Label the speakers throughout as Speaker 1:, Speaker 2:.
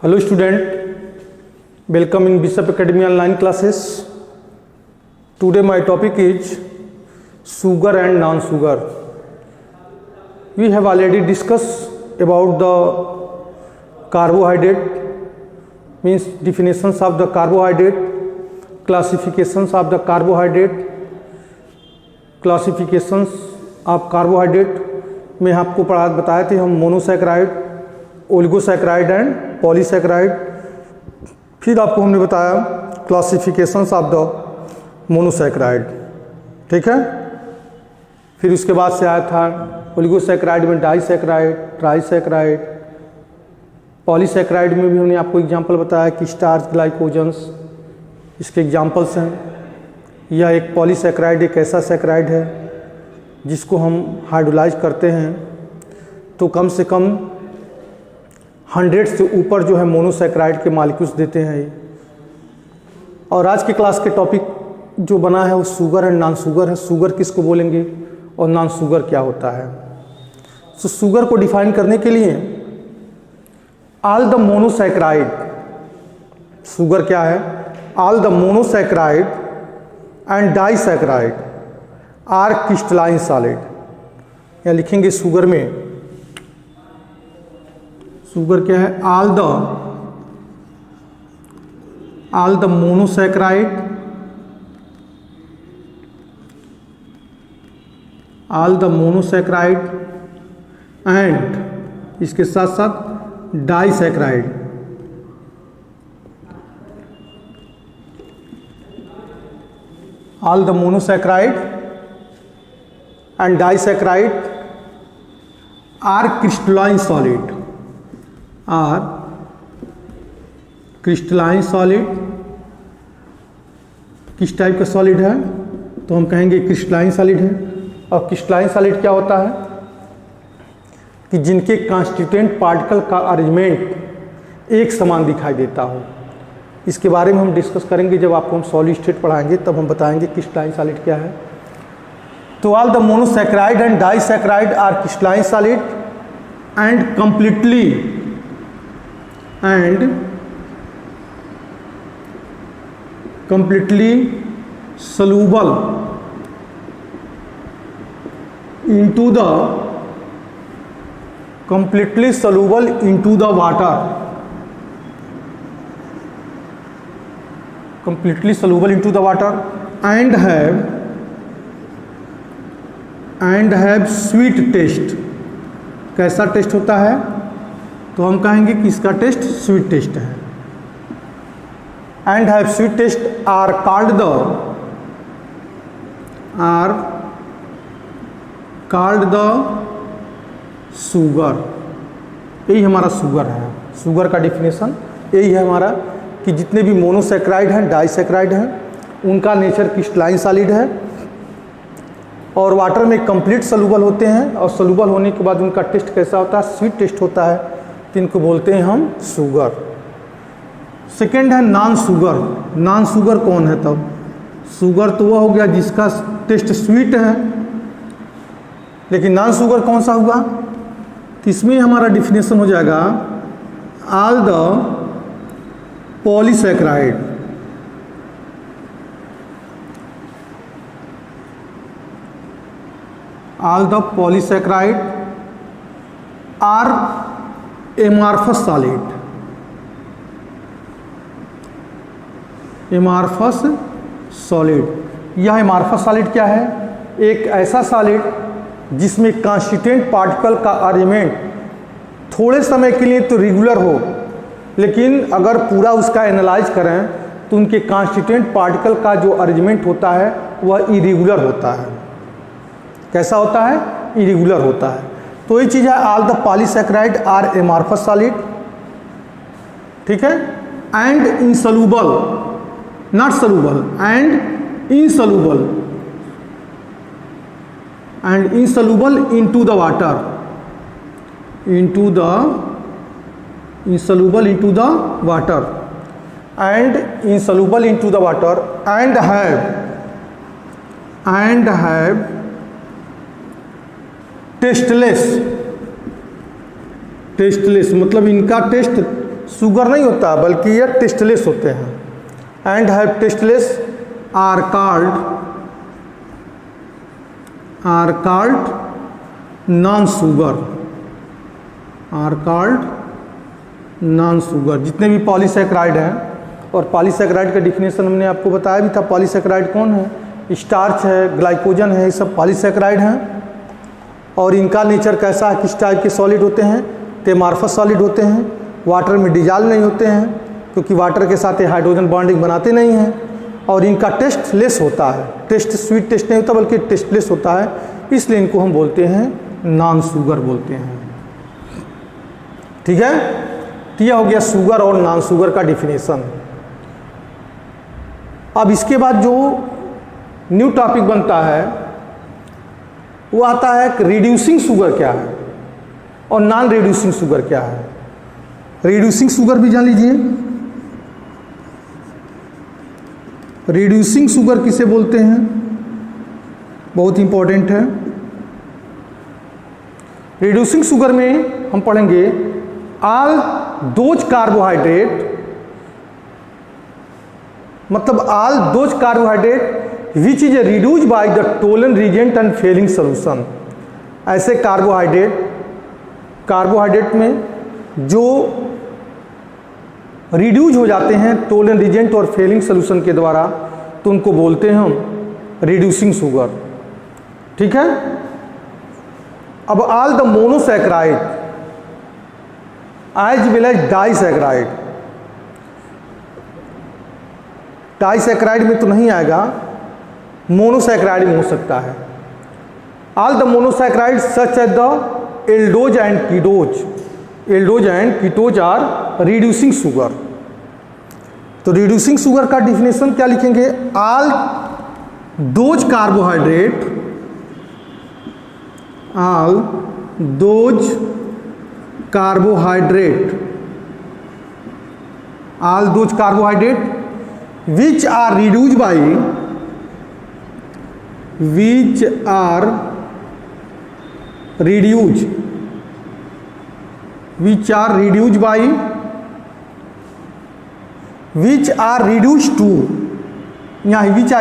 Speaker 1: Hello student, welcome in Bishop Academy online classes. Today my topic is sugar and non-sugar. We have already discussed about the carbohydrate, means definitions of the carbohydrate, classifications of the carbohydrate, classifications of carbohydrate में आपको बताए थे हम monosaccharide, oligosaccharide and polysaccharide. फिर आपको हमने बताया classifications of the monosaccharide, ठीक है। फिर उसके बाद से आया था ओलिगोसैकेराइड में डाइसैकेराइड, ट्राइसैकेराइड, पॉलीसैकेराइड में भी हमने आपको एग्जांपल बताया कि स्टार्च, ग्लाइकोजन्स इसके एग्जांपल्स हैं। यह एक पॉलीसैकेराइड एक ऐसा सैकेराइड है जिसको हम हाइड्रोलाइज करते हैं तो कम से कम 100 से ऊपर जो है मोनोसैकेराइड के मॉलिक्यूल्स देते हैं। और आज के क्लास के टॉपिक जो बना है वो शुगर एंड नॉन शुगर है। शुगर किसको बोलेंगे और नॉन शुगर क्या होता है। तो शुगर को डिफाइन करने के लिए ऑल द मोनोसैकेराइड, शुगर क्या है, all the monosaccharide and disaccharide are crystalline solid. या लिखेंगे शुगर में, शुगर क्या है, all the monosaccharide, all the monosaccharide and इसके साथ साथ disaccharide, all the monosaccharide and disaccharide are crystalline solid, are crystalline solid. किस टाइप का सॉलिड है तो हम कहेंगे क्रिस्टलाइन सॉलिड है। और क्रिस्टलाइन सॉलिड क्या होता है कि जिनके कांस्टिट्यूएंट पार्टिकल का अरेंजमेंट एक समान दिखाई देता हो। इसके बारे में हम डिस्कस करेंगे जब आपको हम सॉलिड स्टेट पढ़ाएंगे, तब हम बताएंगे क्रिस्टलाइन सॉलिड क्या है। तो all the monosaccharide and disaccharide are crystalline solid and completely soluble into the water, completely soluble into the water and have sweet taste। कैसा टेस्ट होता है तो हम कहेंगे कि इसका टेस्ट स्वीट टेस्ट है। And have sweet taste are called the sugar. यही हमारा शुगर है। शुगर का डिफिनेशन यही है हमारा कि जितने भी मोनोसैकेराइड हैं, डाइसैकेराइड हैं, उनका नेचर क्रिस्टलाइन सॉलिड है और वाटर में कंप्लीट सॉल्युबल होते हैं। और सॉल्युबल होने के बाद उनका टेस्ट कैसा होता है, स्वीट टेस्ट होता है, तो इनको बोलते हैं हम शुगर। सेकेंड है नॉन शुगर। नॉन शुगर कौन है तब? शुगर तो वह हो गया जिसका टेस्ट स्वीट है, लेकिन नॉन शुगर कौन सा हुआ? तो इसमें हमारा डिफिनेशन हो जाएगा all the polysaccharide, all the polysaccharide are amorphous solid, amorphous solid। यह amorphous solid क्या है? एक ऐसा सॉलिड जिसमें कांस्टिट्यूएंट पार्टिकल का अरेंजमेंट थोड़े समय के लिए तो रेगुलर हो, लेकिन अगर पूरा उसका एनालाइज करें तो उनके कांस्टिट्यूएंट पार्टिकल का जो अरेंजमेंट होता है वह इरेगुलर होता है। कैसा होता है? इरेगुलर होता है। तो ये चीज़ है all the polysaccharide are amorphous solid, ठीक है। And insoluble, not soluble, and insoluble into the water, insoluble into the water and insoluble into the water and have tasteless मतलब इनका टेस्ट शुगर नहीं होता बल्कि ये टेस्टलेस होते हैं। And have tasteless are called non sugar. जितने भी पॉलीसैकेराइड हैं, और पॉलीसैकेराइड का डिफिनेशन हमने आपको बताया भी था। पॉलीसैकेराइड कौन है? स्टार्च है, ग्लाइकोजन है, ये सब पॉलीसैकेराइड हैं। और इनका नेचर कैसा है, किस टाइप के सॉलिड होते हैं? एमार्फस सॉलिड होते हैं, वाटर में डिजॉल्व नहीं होते हैं क्योंकि वाटर के साथ ये हाइड्रोजन बॉन्डिंग बनाते नहीं हैं। और इनका टेस्ट लेस होता है, टेस्ट स्वीट टेस्ट नहीं होता बल्कि टेस्टलेस होता है, इसलिए इनको हम बोलते हैं नॉन शुगर बोलते हैं। ठीक है, तो यह हो गया शुगर और नॉन शुगर का डिफिनेशन। अब इसके बाद जो न्यू टॉपिक बनता है वो आता है कि रिड्यूसिंग शुगर क्या है और नॉन रिड्यूसिंग शुगर क्या है। रिड्यूसिंग शुगर भी जान लीजिए। रिड्यूसिंग शुगर किसे बोलते हैं, बहुत इंपॉर्टेंट है। रिड्यूसिंग शुगर में हम पढ़ेंगे ऑल दोज कार्बोहाइड्रेट, मतलब all those carbohydrate which is reduce by the Tollen reagent and Fehling solution. ऐसे कार्बोहाइड्रेट में जो रिड्यूज हो जाते हैं टोलन रिएजेंट और फेलिंग सोल्यूशन के द्वारा, तो उनको बोलते हैं हम रिड्यूसिंग शुगर। ठीक है, अब all the monosaccharide as well as disaccharide में तो नहीं आएगा, मोनोसैकेराइड में हो सकता है। All the monosaccharide such as the aldose and ketose are reducing sugar. तो रिड्यूसिंग शुगर का डिफिनेशन क्या लिखेंगे? All those carbohydrate which are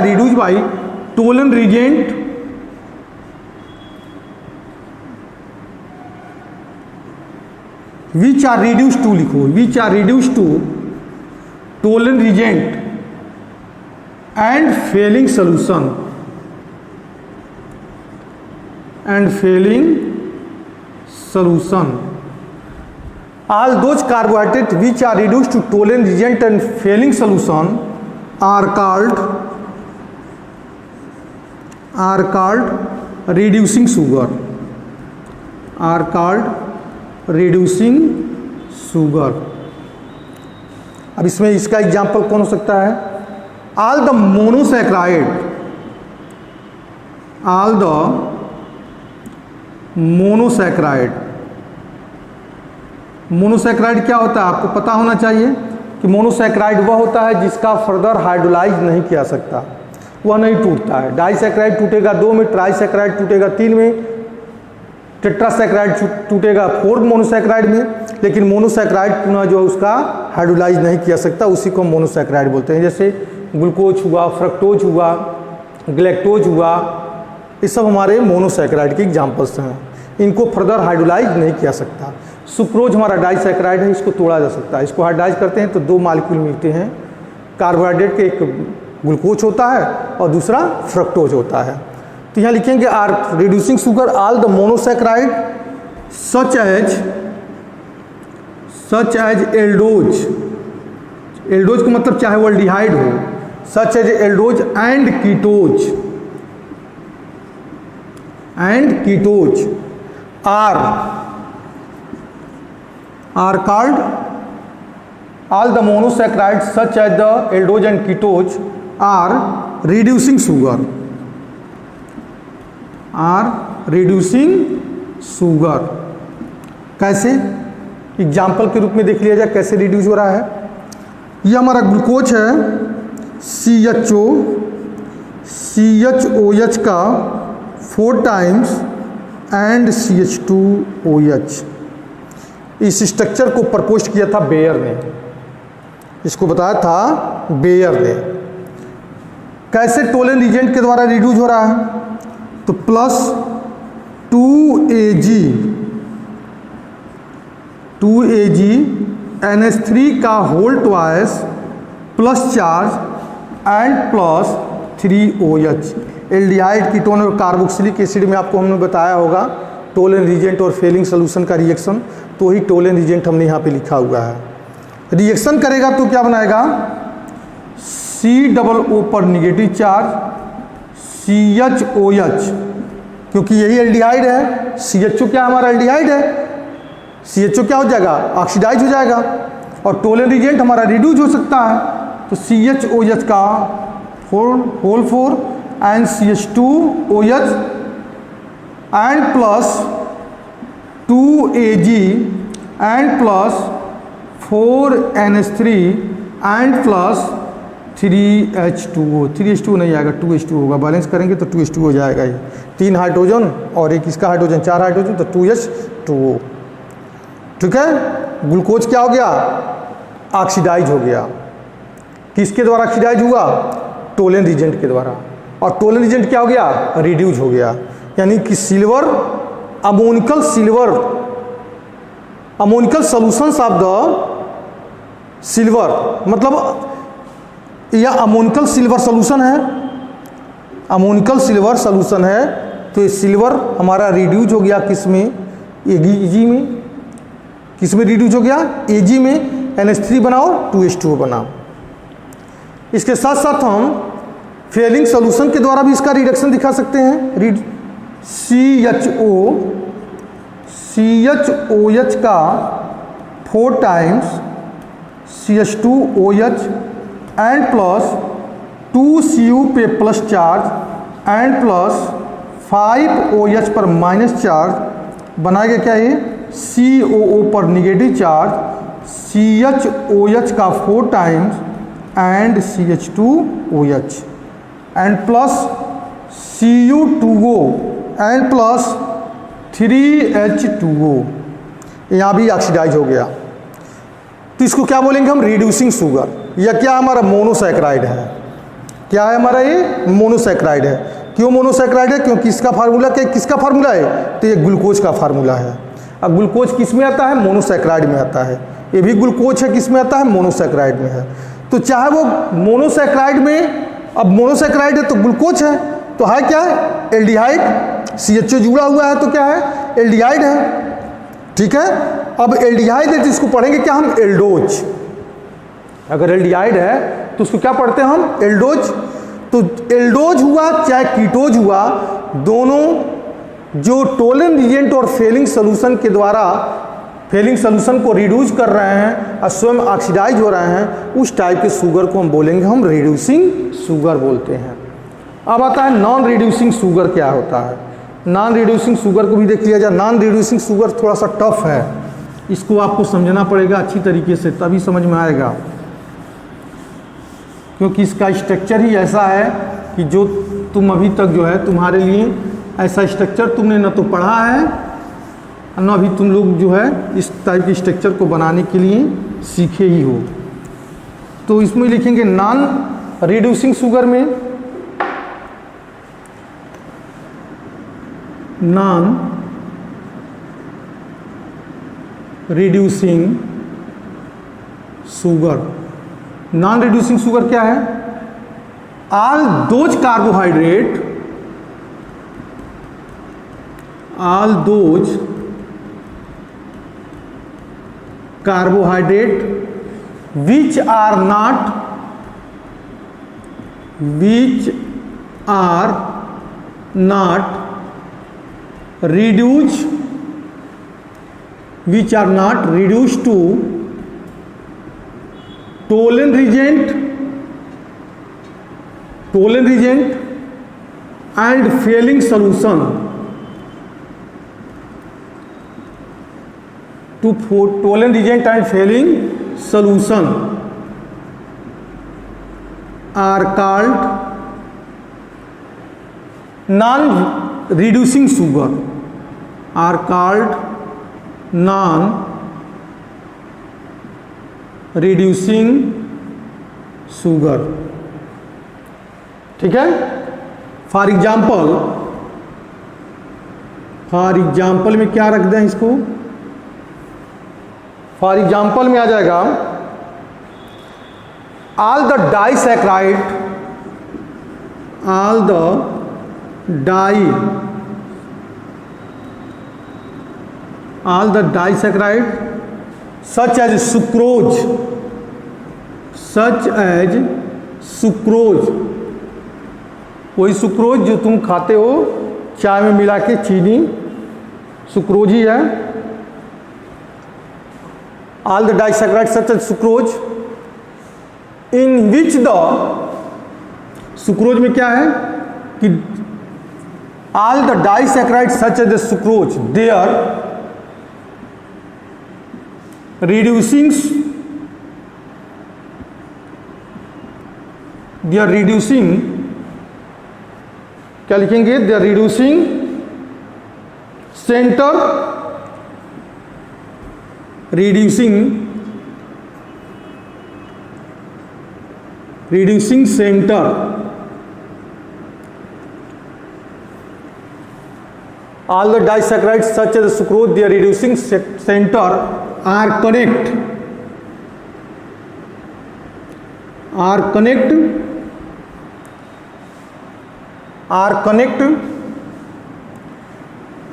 Speaker 1: reduced by Tollen reagent which are reduced to लिखो, which are reduced to Tollen reagent and failing solution all those carbohydrates which are reduced to tolerant reagent and failing solution are called reducing sugar, अब इसमें इसका example कौन हो सकता है? all the monosaccharide क्या होता है आपको पता होना चाहिए कि मोनोसैकेराइड वह होता है जिसका फर्दर हाइड्रोलाइज नहीं किया सकता, वह नहीं टूटता है। डाइसैकेराइड टूटेगा 2 में, ट्राइसैकेराइड टूटेगा 3 में, टेट्रासैकेराइड टूटेगा 4 मोनोसैकेराइड में, लेकिन मोनोसैकेराइड पुनः जो उसका हाइड्रोलाइज नहीं किया सकता, उसी को मोनोसैकेराइड बोलते हैं। जैसे ग्लूकोज हुआ, फ्रक्टोज हुआ, ग्लैक्टोज हुआ, ये सब हमारे मोनोसैकेराइड के एग्जाम्पल्स हैं। इनको फर्दर हाइड्रोलाइज नहीं किया सकता। सुक्रोज हमारा डाइसैकेराइड है, इसको तोड़ा जा सकता है। इसको हाइड्रोलाइज करते हैं तो 2 मॉलिक्यूल मिलते हैं कार्बोहाइड्रेट के, एक ग्लूकोज होता है और दूसरा फ्रक्टोज होता है। तो यहाँ लिखेंगे are reducing sugar all the monosaccharide such as aldose का मतलब चाहे वो एल्डिहाइड हो, such as aldose and ketose are called all the monosaccharides such as the aldose and ketose are reducing sugar, कैसे? एग्जाम्पल के रूप में देख लिया जाए कैसे रिड्यूस हो रहा है। ये हमारा ग्लूकोज है CHOH का 4 टाइम्स एंड CH2OH, इस स्ट्रक्चर को प्रपोज किया था बेयर ने, इसको बताया था बेयर ने। कैसे टोलेन रिएजेंट के द्वारा रिड्यूस हो रहा है, तो प्लस 2Ag NH3 का whole twice plus charge and plus 3OH। Aldehyde ketone और कार्बोक्सिलिक एसिड में आपको हमने बताया होगा टोलेन रिएजेंट और फेलिंग सोल्यूशन का रिएक्शन, तो ही टोलेन रिएजेंट हमने यहाँ पे लिखा हुआ है। रिएक्शन करेगा तो क्या बनाएगा, COO पर निगेटिव चार्ज CHOH, क्योंकि यही एल्डिहाइड है। CHO क्या हमारा एल्डिहाइड है, CHO क्या हो जाएगा, ऑक्सीडाइज हो जाएगा, और टोलेन रिएजेंट हमारा रिड्यूस हो सकता है। तो CHOH का whole 4 and CH2OH and plus 2Ag and plus 4NH3 and plus 3H2O। 3H2 नहीं आएगा, 2H2 होगा, बैलेंस करेंगे तो 2H2 हो जाएगा। ये 3 हाइड्रोजन और एक इसका हाइड्रोजन, 4 हाइड्रोजन, तो 2H2O। ठीक है, ग्लूकोज क्या हो गया, ऑक्सीडाइज हो गया। किसके द्वारा ऑक्सीडाइज हुआ, टोलेन रिएजेंट के द्वारा। और टोलेन रिएजेंट क्या हो गया, रिड्यूस हो गया। यानी कि silver ammoniacal solutions of the silver, मतलब यह अमोनिकल सिल्वर सॉल्यूशन है, अमोनिकल सिल्वर सॉल्यूशन है। तो ये सिल्वर हमारा रिड्यूस हो गया किस में, Ag में। किस में रिड्यूस हो गया, Ag में। NH3 बनाओ, 2H2O बनाओ। इसके साथ साथ हम फेलिंग सॉल्यूशन के द्वारा भी इसका रिडक्शन दिखा सकते हैं। CHOH का 4 times CH2OH and plus 2Cu पे plus charge and plus 5OH पर माइनस चार्ज बनाएगा क्या, ये COO पर निगेटिव चार्ज CHOH का 4 times and CH2OH and plus Cu2O and plus 3H2O। यहाँ भी ऑक्सीडाइज हो गया। तो इसको क्या बोलेंगे हम, रिड्यूसिंग शुगर। या क्या हमारा मोनोसैकेराइड है, क्या है हमारा, ये मोनोसैकेराइड है। क्यों मोनोसैकेराइड है, क्योंकि इसका फार्मूला क्या, किसका फार्मूला है, तो ये ग्लूकोज का फार्मूला है। अब ग्लूकोज किस में आता है, मोनोसैकेराइड में आता है। ये भी ग्लूकोज है, किस में आता है, मोनोसैकेराइड में है। तो चाहे वो मोनोसैकेराइड में, अब मोनोसैकेराइड है तो ग्लूकोज है, तो है क्या है, एल्डिहाइड। CHO जुड़ा हुआ है तो क्या है, एल्डिहाइड है। ठीक है, अब एल्डिहाइड है तो इसको पढ़ेंगे क्या हम, एल्डोज। अगर एल्डिहाइड है तो उसको क्या पढ़ते हैं हम, एल्डोज। तो एल्डोज हुआ चाहे कीटोज हुआ, दोनों जो टोलेन रिएजेंट और फेलिंग सॉल्यूशन के द्वारा फेलिंग सॉल्यूशन को रिड्यूस कर रहे हैं और स्वयं ऑक्सीडाइज हो रहे हैं, उस टाइप के शुगर को हम बोलेंगे, हम रिड्यूसिंग शुगर बोलते हैं। अब आता है नॉन रिड्यूसिंग शुगर क्या होता है। नॉन रिड्यूसिंग शुगर को भी देख लिया जाए। नॉन रिड्यूसिंग शुगर थोड़ा सा टफ है, इसको आपको समझना पड़ेगा अच्छी तरीके से, तभी समझ में आएगा, क्योंकि इसका स्ट्रक्चर ही ऐसा है कि जो तुम अभी तक जो है तुम्हारे लिए ऐसा स्ट्रक्चर तुमने न तो पढ़ा है न अभी तुम लोग जो है इस टाइप के स्ट्रक्चर को बनाने के लिए सीखे ही हो। तो इसमें लिखेंगे नॉन रिड्यूसिंग शुगर में non reducing sugar. Non reducing sugar क्या है, all those carbohydrate which are not reduced to Tollen reagent and Fehling solution to Tollen reagent and Fehling solution are called non-reducing sugar, are called non-reducing reducing sugar. ठीक है। For example में क्या रख दें इसको, for example में आ जाएगा all the disaccharide such as sucrose वही सुक्रोज जो तुम खाते हो चाय में मिला के, चीनी सुक्रोज ही है। all the disaccharides such as sucrose in which the sucrose में क्या है कि all the disaccharides such as the sucrose they are reducing क्या लिखेंगे, they are reducing center all the disaccharides such as sucrose they are reducing center are connect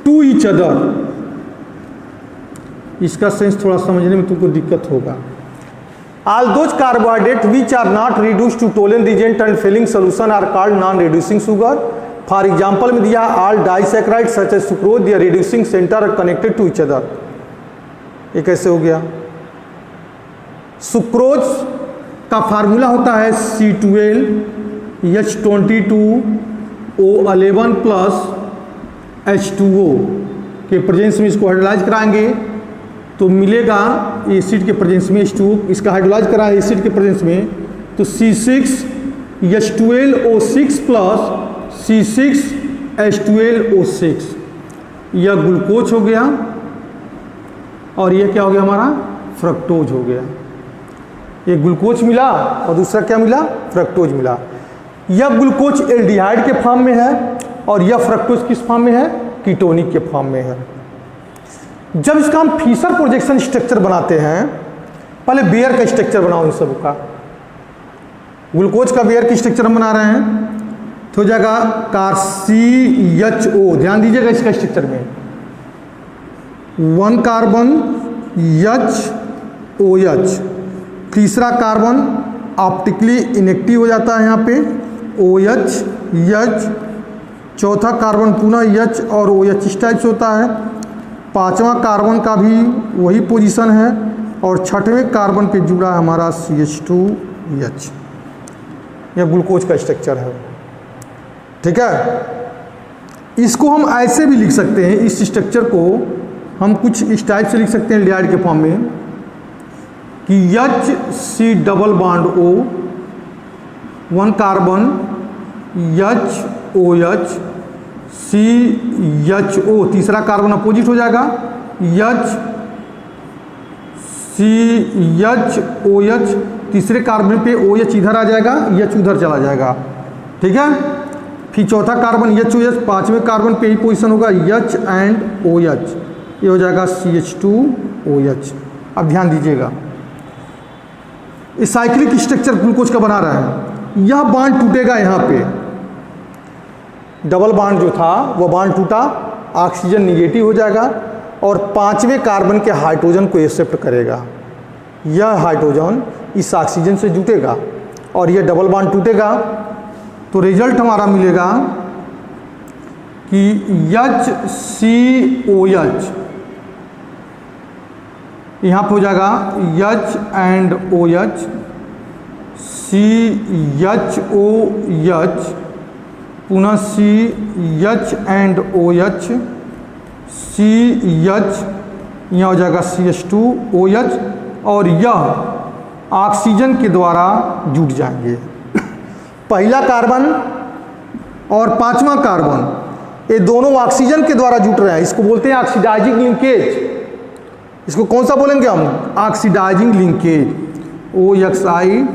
Speaker 1: to each other। इसका sense थोड़ा समझने में तुमको दिक्कत होगा। All those carbohydrates which are not reduced to tolerant reagent and filling solution are called non-reducing sugar। For example में दिया all disaccharides such as sucrose they are reducing center are connected to each other। ये कैसे हो गया, sucrose का formula होता है C12H22O11 plus H2O के प्रेजेंस में इसको हाइड्रोलाइज कराएंगे तो मिलेगा एसिड के प्रेजेंस में H2O, इसका हाइड्रोलाइज करा है एसिड के प्रेजेंस में तो C6H12O6 प्लस C6H12O6 यह ग्लूकोज हो गया और यह क्या हो गया हमारा फ्रक्टोज हो गया। ये ग्लूकोज मिला और दूसरा क्या मिला, फ्रक्टोज मिला। यह ग्लूकोज एल्डिहाइड के फॉर्म में है और यह फ्रक्टोज किस फॉर्म में है, कीटोनिक के फॉर्म में है। जब इसका हम फिशर प्रोजेक्शन स्ट्रक्चर बनाते हैं, पहले बेयर का स्ट्रक्चर बनाओ इन सब का। ग्लूकोज का बेयर की स्ट्रक्चर हम बना रहे हैं तो हो जाएगा CHO, ध्यान दीजिएगा इसका स्ट्रक्चर में 1 कार्बन OH, तीसरा कार्बन ऑप्टिकली इनेक्टिव हो जाता है यहाँ पे OH, चौथा कार्बन पुनः H और OH इस टाइप से होता है, पांचवा कार्बन का भी वही पोजीशन है और छठवें कार्बन पे जुड़ा है हमारा CH2H। यह ग्लूकोज का स्ट्रक्चर है। ठीक है, इसको हम ऐसे भी लिख सकते हैं, इस स्ट्रक्चर को हम कुछ इस टाइप से लिख सकते हैं एल्डिहाइड के फॉर्म में कि HC double bond O, 1 carbon OH, CHO, तीसरा कार्बन अपोजिट हो जाएगा HCHOH, तीसरे कार्बन पे OH इधर आ जाएगा, H उधर चला जाएगा। ठीक है, फिर चौथा कार्बन HOH, पांचवें कार्बन पे ही पोजीशन होगा H एंड OH, ये हो जाएगा CH2OH। अब ध्यान दीजिएगा इस साइक्लिक स्ट्रक्चर ग्लूकोज का बना रहा है, यह बांड टूटेगा, यहाँ पे डबल बांड जो था वह बांड टूटा, ऑक्सीजन निगेटिव हो जाएगा और पांचवें कार्बन के हाइड्रोजन को एक्सेप्ट करेगा। यह हाइड्रोजन इस ऑक्सीजन से जुटेगा और यह डबल बांड टूटेगा तो रिजल्ट हमारा मिलेगा कि HCOH, यहाँ पे हो जाएगा H एंड OH, CHOH, पुनः CH एंड OH, CH, यहाँ हो जाएगा CH2OH और यह ऑक्सीजन के द्वारा जुट जाएंगे। पहला कार्बन और पांचवा कार्बन ये दोनों ऑक्सीजन के द्वारा जुट रहे हैं, इसको बोलते हैं ऑक्सीडाइजिंग लिंकेज। इसको कौन सा बोलेंगे हम, oxidising linkage. OXIDISING,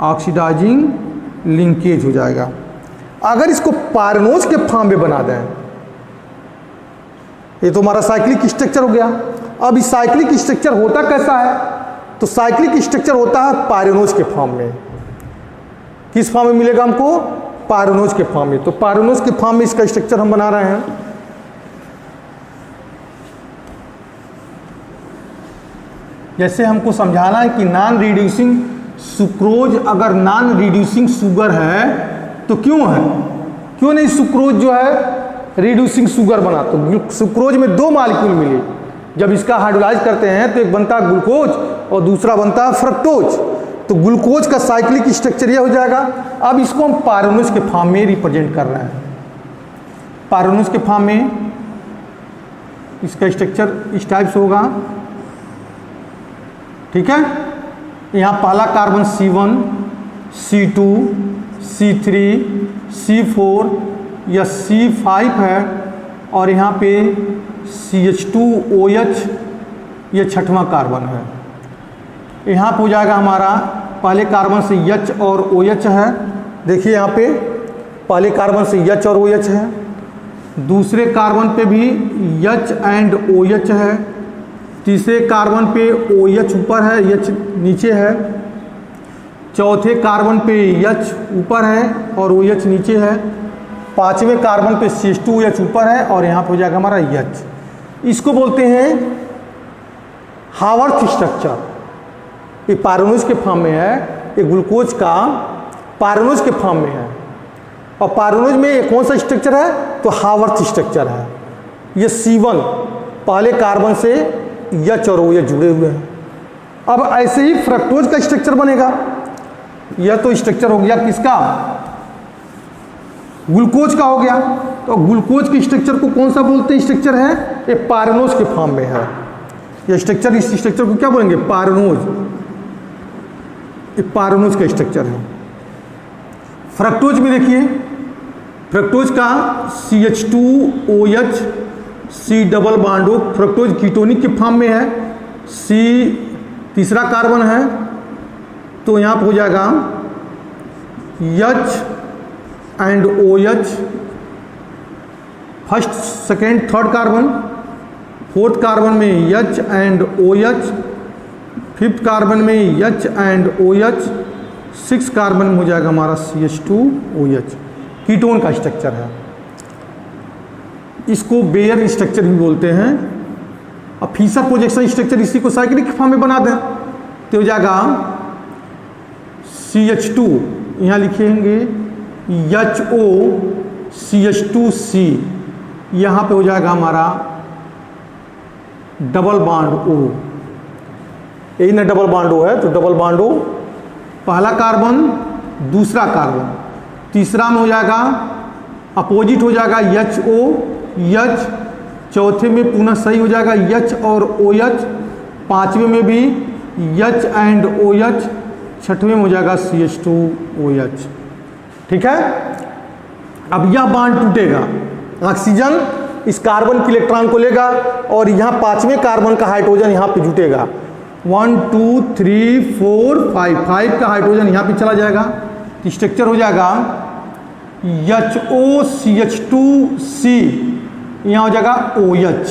Speaker 1: oxidising linkage हो जाएगा। अगर इसको पायरेनोज के फॉर्म में बना दें, ये तो हमारा साइक्लिक स्ट्रक्चर हो गया। अब इस साइक्लिक स्ट्रक्चर होता कैसा है? तो साइक्लिक स्ट्रक्चर होता है पायरेनोज के फॉर्म में। किस फॉर्म में मिलेगा हमको? पायरेनोज के फॉर्म में। तो पायरेनोज के फॉर्म में इसका स्ट्रक्चर हम बना रहे हैं। जैसे हमको समझाना है कि नॉन रिड्यूसिंग सुक्रोज अगर नॉन रिड्यूसिंग शुगर है तो क्यों है, क्यों नहीं सुक्रोज जो है रिड्यूसिंग शुगर बना? तो सुक्रोज में दो मालिक्यूल मिले, जब इसका हाइड्रोलाइज करते हैं तो एक बनता है ग्लूकोज और दूसरा बनता है फ्रक्टोज। तो ग्लूकोज का साइक्लिक स्ट्रक्चर यह हो जाएगा। अब इसको हम पायरेनोज के फॉर्म में रिप्रेजेंट कर रहे हैं। पायरेनोज के फॉर्म में इसका स्ट्रक्चर इस टाइप से होगा, ठीक है। यहाँ पहला carbon C1, C2, C3, C4 या C5 है और यहाँ पे CH2OH ये छठवां कार्बन है। यहाँ पे हो जाएगा हमारा पहले कार्बन से H और OH है। देखिए यहाँ पे पहले कार्बन से H और OH है, दूसरे कार्बन पे भी H एंड OH है, तीसरे कार्बन पे OH ऊपर है, H नीचे है, चौथे कार्बन पे H ऊपर है और OH नीचे है, पांचवें कार्बन पे CH2OH ऊपर है और यहाँ पे हो जाएगा हमारा H। इसको बोलते हैं हावर्थ स्ट्रक्चर। ये पायरेनोज के फॉर्म में है, ये ग्लूकोज का पायरेनोज के फॉर्म में है। और पायरेनोज में ये कौन सा स्ट्रक्चर है? तो हावर्थ स्ट्रक्चर है। ये C1 पहले कार्बन से H और OH जुड़े हुए हैं। अब ऐसे ही फ्रक्टोज का स्ट्रक्चर बनेगा। यह तो स्ट्रक्चर हो गया किसका? ग्लूकोज का हो गया। तो ग्लूकोज के स्ट्रक्चर को कौन सा बोलते हैं? स्ट्रक्चर है ये पायरेनोज के फॉर्म में है। ये स्ट्रक्चर, इस स्ट्रक्चर को क्या बोलेंगे? पायरेनोज। ये पायरेनोज का स्ट्रक्चर है। फ्रक्टोज में देखिए, फ्रक्टोज का CH2OH C double bond, fructose ketonic के फॉर्म में है। C तीसरा कार्बन है तो यहाँ पर हो जाएगा H and OH, first second third carbon, fourth carbon में H and OH, fifth carbon में H and OH, six carbon में हो जाएगा हमारा CH2OH। कीटोन का स्ट्रक्चर है, इसको बेयर स्ट्रक्चर भी बोलते हैं। अब फीसर प्रोजेक्शन स्ट्रक्चर इसी को साइक्लिक फॉर्म में बना दें तो हो जाएगा CH2, यहाँ लिखेंगे HO CH2C, यहाँ पे हो जाएगा हमारा डबल बॉन्ड O। यही ना डबल बॉन्ड O है, तो डबल बॉन्ड O, पहला कार्बन दूसरा कार्बन, तीसरा में हो जाएगा अपोजिट हो जाएगा HO H, चौथे में पुनः सही हो जाएगा H और OH, पांचवें में भी H एंड OH, छठवें में हो जाएगा CH2OH। ठीक है। अब यह बॉन्ड टूटेगा, ऑक्सीजन इस कार्बन के इलेक्ट्रॉन को लेगा और यहाँ पांचवें कार्बन का हाइड्रोजन यहाँ पे जुटेगा। 1 2 3 4 5 का हाइड्रोजन यहाँ पे चला जाएगा तो स्ट्रक्चर हो जाएगा HOCH2C, यहाँ हो जाएगा OH।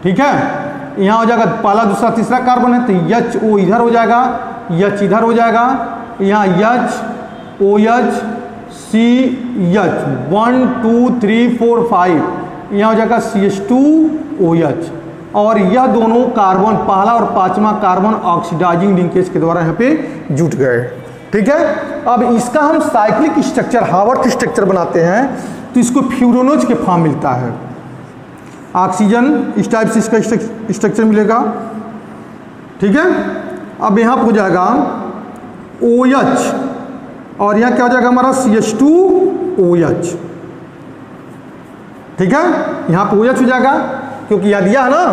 Speaker 1: ठीक है, यहाँ हो जाएगा पहला दूसरा तीसरा कार्बन है तो HO इधर हो जाएगा, H इधर हो जाएगा, यहाँ H OH CH 1 2 3 4 5, यहाँ हो जाएगा CH2OH। और यह दोनों कार्बन पहला और पांचवा कार्बन ऑक्सीडाइजिंग लिंकेज के द्वारा यहाँ पे जुट गए। ठीक है। अब इसका हम साइक्लिक स्ट्रक्चर हावर्थ स्ट्रक्चर बनाते हैं तो इसको फ्यूरेनोज के फॉर्म मिलता है। ऑक्सीजन इस टाइप से इसका स्ट्रक्चर मिलेगा। ठीक है। अब यहाँ पर हो जाएगा OH और यहाँ क्या हो जाएगा हमारा CH2OH। ठीक है, यहाँ पे OH हो जाएगा क्योंकि यहाँ दिया है ना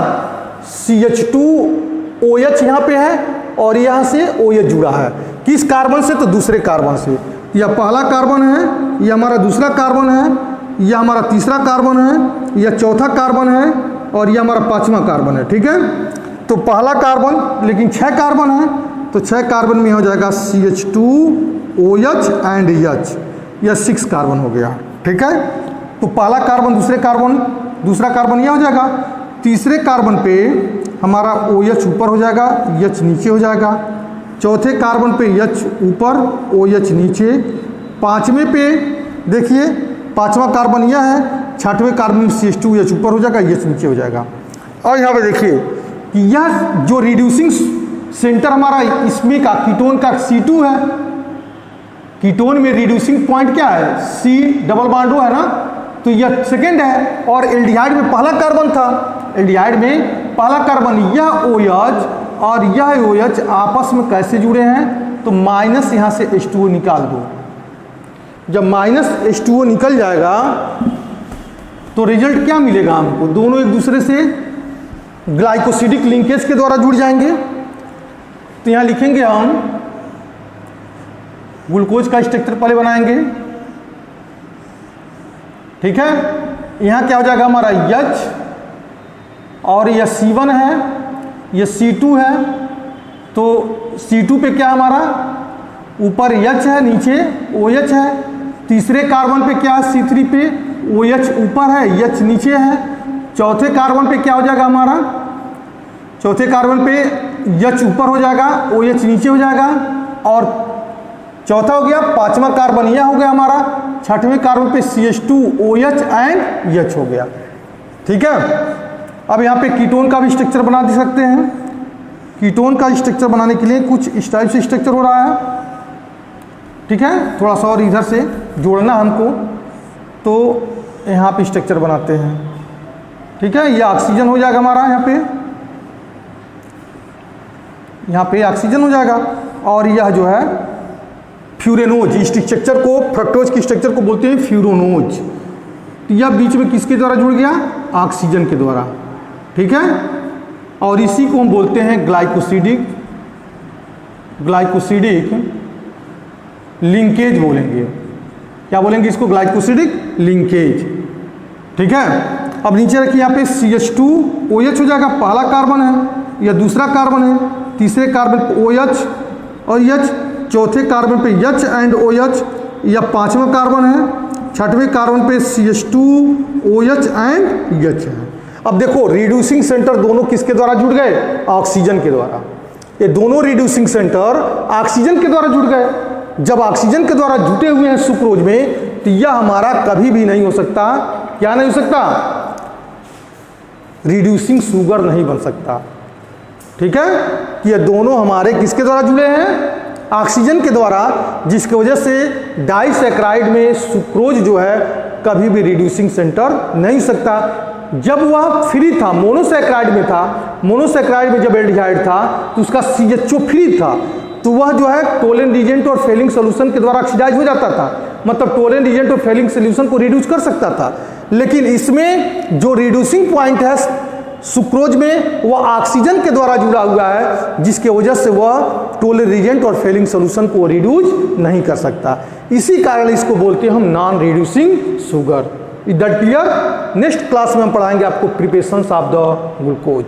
Speaker 1: CH2OH यहाँ पे है और यहाँ से OH जुड़ा है। किस कार्बन से? तो दूसरे कार्बन से। यह पहला कार्बन है, यह हमारा दूसरा कार्बन है, यह हमारा तीसरा कार्बन है, यह चौथा कार्बन है और यह हमारा पांचवा कार्बन है। ठीक है। तो पहला कार्बन, लेकिन 6 कार्बन है, तो 6 कार्बन में हो जाएगा CH2OH एंड H, यह 6 कार्बन हो गया। ठीक है, तो पहला कार्बन दूसरा कार्बन यह हो जाएगा। तीसरे कार्बन पे हमारा OH ऊपर हो जाएगा, H नीचे हो जाएगा। चौथे कार्बन पे H ऊपर, OH नीचे। पाँचवें पे देखिए, पाँचवा कार्बन यह है, छठवें कार्बन में CH2OH ऊपर हो जाएगा, H नीचे हो जाएगा। और यहाँ पे देखिए कि यह जो रिड्यूसिंग सेंटर हमारा इसमें का कीटोन का C2 है। कीटोन में रिड्यूसिंग पॉइंट क्या है? C डबल बॉन्ड है ना, तो यह सेकेंड है। और एल्डिहाइड में पहला कार्बन था, एल्डिहाइड में पहला कार्बन यह OH और यह OH आपस में कैसे जुड़े हैं? तो माइनस यहाँ से H2O निकाल दो। जब माइनस H2O निकल जाएगा तो रिजल्ट क्या मिलेगा हमको? दोनों एक दूसरे से ग्लाइकोसिडिक लिंकेज के द्वारा जुड़ जाएंगे। तो यहाँ लिखेंगे हम ग्लूकोज का स्ट्रक्चर पहले बनाएंगे। ठीक है, यहाँ क्या हो जाएगा हमारा H, और यह C1 है, यह C2 है। तो C2 पे क्या हमारा ऊपर H है, नीचे OH है। तीसरे कार्बन पे क्या है? C3 पे OH ऊपर है, H नीचे है। चौथे कार्बन पे क्या हो जाएगा हमारा? चौथे कार्बन पे H ऊपर हो जाएगा, OH नीचे हो जाएगा। और चौथा हो गया, पांचवा कार्बन यह हो गया हमारा। छठवें कार्बन पे CH2OH एंड H हो गया। ठीक है, अब यहाँ पे कीटोन का भी स्ट्रक्चर बना दे सकते हैं। कीटोन का स्ट्रक्चर बनाने के लिए कुछ इस टाइप से स्ट्रक्चर हो रहा है। ठीक है, थोड़ा सा और इधर से जोड़ना हमको, तो यहाँ पे स्ट्रक्चर बनाते हैं। ठीक है, ये ऑक्सीजन हो जाएगा हमारा, यहाँ पे ऑक्सीजन हो जाएगा। और यह जो है फ्यूरेनोज, इस स्ट्रक्चर को, फ्रक्टोज की स्ट्रक्चर को बोलते हैं फ्यूरोनोज। तो यह बीच में किसके द्वारा जुड़ गया? ऑक्सीजन के द्वारा। ठीक है, और इसी को हम बोलते हैं ग्लाइकोसिडिक लिंकेज बोलेंगे। क्या बोलेंगे इसको? Glycosidic linkage. ठीक है, अब नीचे रखिए, यहाँ पे CH2OH हो जाएगा, पहला कार्बन है, यह दूसरा कार्बन है। तीसरे कार्बन पे OH और H, चौथे कार्बन पे H एंड OH, यह पांचवा कार्बन है। छठवें कार्बन पे CH2OH एंड H है। अब देखो, रिड्यूसिंग सेंटर दोनों किसके द्वारा जुड़ गए? ऑक्सीजन के द्वारा। ये दोनों रिड्यूसिंग सेंटर ऑक्सीजन के द्वारा जुड़ गए। जब ऑक्सीजन के द्वारा जुटे हुए हैं सुक्रोज में, तो यह हमारा कभी भी नहीं हो सकता। क्या नहीं हो सकता? रिड्यूसिंग शुगर नहीं बन सकता। ठीक है, कि ये दोनों हमारे किसके द्वारा जुड़े हैं? ऑक्सीजन के द्वारा, जिसकी वजह से डाइसैकराइड में सुक्रोज जो है कभी भी रिड्यूसिंग सेंटर नहीं सकता। जब वह फ्री था, मोनोसैकराइड में था, मोनोसैकराइड में जब एल्डिहाइड था तो उसका CHO फ्री था, तो वह जो है टोलेन रिएजेंट और फेलिंग सोल्यूशन के द्वारा ऑक्सीडाइज हो जाता था। मतलब टोलेन रिएजेंट और फेलिंग सोल्यूशन को रिड्यूस कर सकता था। लेकिन इसमें जो रिड्यूसिंग पॉइंट है सुक्रोज में, वह ऑक्सीजन के द्वारा जुड़ा हुआ है, जिसके वजह से वह टोलेन रिएजेंट और फेलिंग सोल्यूशन को रिड्यूस नहीं कर सकता। इसी कारण इसको बोलते हैं हम non reducing sugar. Is that clear? Next class में हम पढ़ाएंगे आपको प्रिपरेशंस ऑफ द ग्लूकोज।